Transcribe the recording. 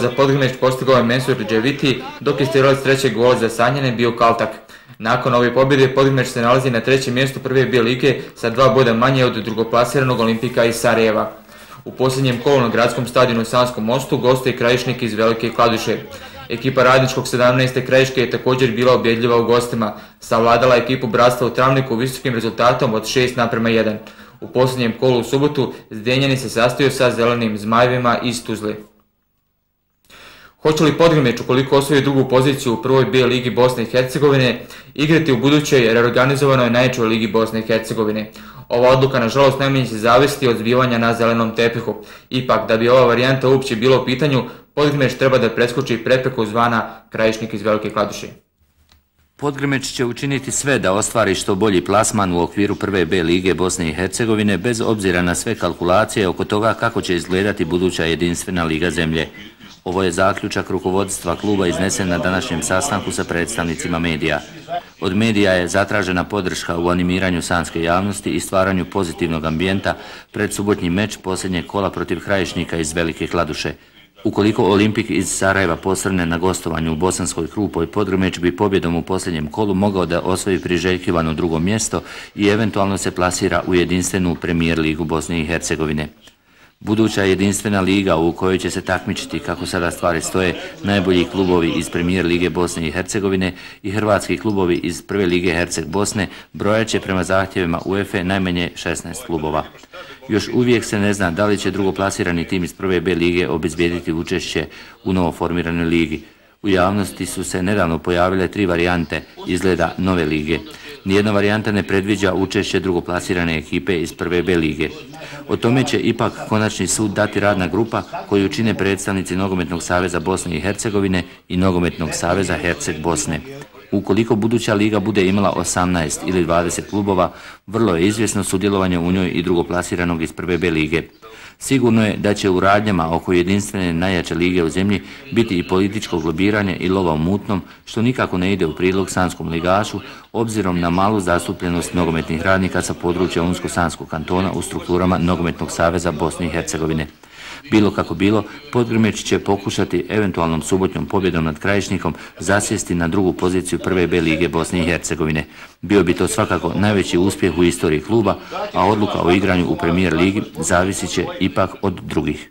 Za Podgrineć postigao je Mensur Dževiti, dok je strijelac trećeg gola za Sanjane bio Kaltak. Nakon ove pobjede Podgrineć se nalazi na trećem mjestu prve B lige sa 2 boda manje od drugoplasiranog Olimpika iz Sarajeva. U posljednjem kolu na gradskom stadionu u Sanskom Mostu gostuje Krajišnik iz Velike Kladuše. Ekipa Radničkog 17. Krajiške je također bila ubjedljiva u gostima. Savladala ekipu Bratstva u Travniku visokim rezultatom od 6:1. U posljednjem kolu u subotu Zdenjani se sastaju sa Zelenim Zmajevima iz Tuzle. Hoće li Podgrineć, ukoliko osvoji drugu poziciju u prvoj B ligi Bosne i Hercegovine, igrati u budućoj reorganizovanoj najjačoj ligi Bosne i Hercegovine? Ova odluka nažalost najmanje će zavisiti od zbivanja na zelenom tepihu. Ipak, da bi ova varijanta uopće bila u pitanju, Podgrineć treba da preskoči prepreku zvana Krajišnik iz Velike Kladuše. Podgrineć će učiniti sve da ostvari što bolji plasman u okviru prve B lige Bosne i Hercegovine bez obzira na sve kalkulacije oko toga kako će izgledati buduća jedinstvena liga zemlje. Ovo je zaključak rukovodstva kluba iznesen na današnjem sastanku sa predstavnicima medija. Od medija je zatražena podrška u animiranju sanske javnosti i stvaranju pozitivnog ambijenta pred subotnji meč posljednjeg kola protiv Krajišnika iz Velike Kladuše. Ukoliko Olimpik iz Sarajeva posrne na gostovanju u Bosanskoj Krupoj, Podgrineć bi pobjedom u posljednjem kolu mogao da osvoji priželjkivano drugo mjesto i eventualno se plasira u jedinstvenu premijer ligu Bosne i Hercegovine. Buduća jedinstvena liga u kojoj će se takmičiti, kako sada stvari stoje, najbolji klubovi iz premijer lige Bosne i Hercegovine i hrvatski klubovi iz prve lige Herceg Bosne brojaće prema zahtjevima UEFA najmanje 16 klubova. Još uvijek se ne zna da li će drugoplasirani tim iz prve B lige obezbijediti učešće u novoformiranoj ligi. U javnosti su se nedavno pojavile 3 varijante izgleda nove lige. Nijedna varijanta ne predviđa učešće drugoplasirane ekipe iz prve B lige. O tome će ipak konačni sud dati radna grupa koju čine predstavnici Nogometnog saveza Bosne i Hercegovine i Nogometnog saveza Herceg Bosne. Ukoliko buduća liga bude imala 18 ili 20 klubova, vrlo je izvjesno sudjelovanje u njoj i drugoplasiranog iz prve B lige. Sigurno je da će u radnjama oko jedinstvene najjače lige u zemlji biti i političko lobiranje i lova u mutnom, što nikako ne ide u prilog sanskom ligašu, obzirom na malu zastupljenost nogometnih radnika sa područja Unsko-sanskog kantona u strukturama Nogometnog saveza Bosne i Hercegovine. Bilo kako bilo, Podgrineć će pokušati eventualnom subotnjom pobjedom nad Krajišnikom zasjesti na drugu poziciju prve B lige Bosne i Hercegovine. Bio bi to svakako najveći uspjeh u istoriji kluba, a odluka o igranju u premijer ligi zavisit će ipak od drugih.